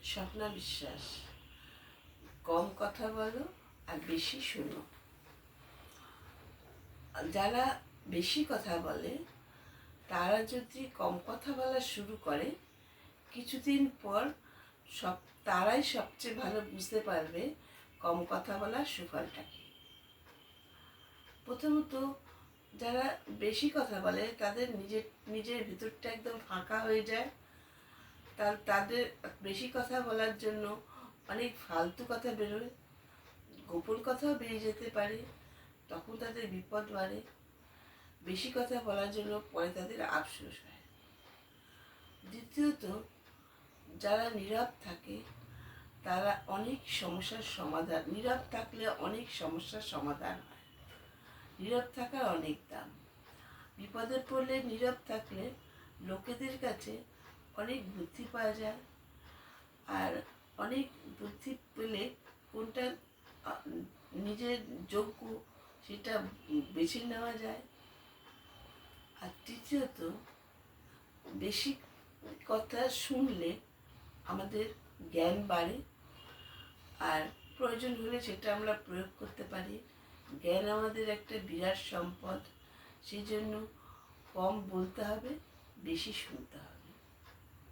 স্বপ্না বিশ্বাস। কম কথা বলো আর বেশি শোনো। যারা বেশি কথা বলে তারা যদি কম কথা বলা শুরু করে, কিছুদিন পর তারাই সবচেয়ে ভালো বুঝতে পারবে কম কথা বলার সুফলটা কি। প্রথমত, যারা বেশি কথা বলে তাদের নিজের ভিতরটা একদম ফাঁকা হয়ে যায়। তাদের বেশি কথা বলার জন্য অনেক ফালতু কথা বেরোয়, গোপন কথাও বেরিয়ে যেতে পারে, তখন তাদের বিপদ বাড়ে। বেশি কথা বলার জন্য পরে তাদের আফসোস হয়। দ্বিতীয়ত, যারা নীরব থাকে তারা নীরব থাকলে অনেক সমস্যার সমাধান হয়। নীরব থাকার অনেক দাম। বিপদে পড়লে নীরব থাকলে লোকেদের কাছে অনেক বুদ্ধি পাওয়া যায়, আর অনেক বুদ্ধি পেলে কোনটা নিজের যোগ্য সেটা বেছে নেওয়া যায়। আর তৃতীয়ত, বেশি কথা শুনলে আমাদের জ্ঞান বাড়ে, আর প্রয়োজন হলে সেটা আমরা প্রয়োগ করতে পারি। জ্ঞান আমাদের একটা বিরাট সম্পদ, সেই জন্য কম বলতে হবে, বেশি শুনতে হবে।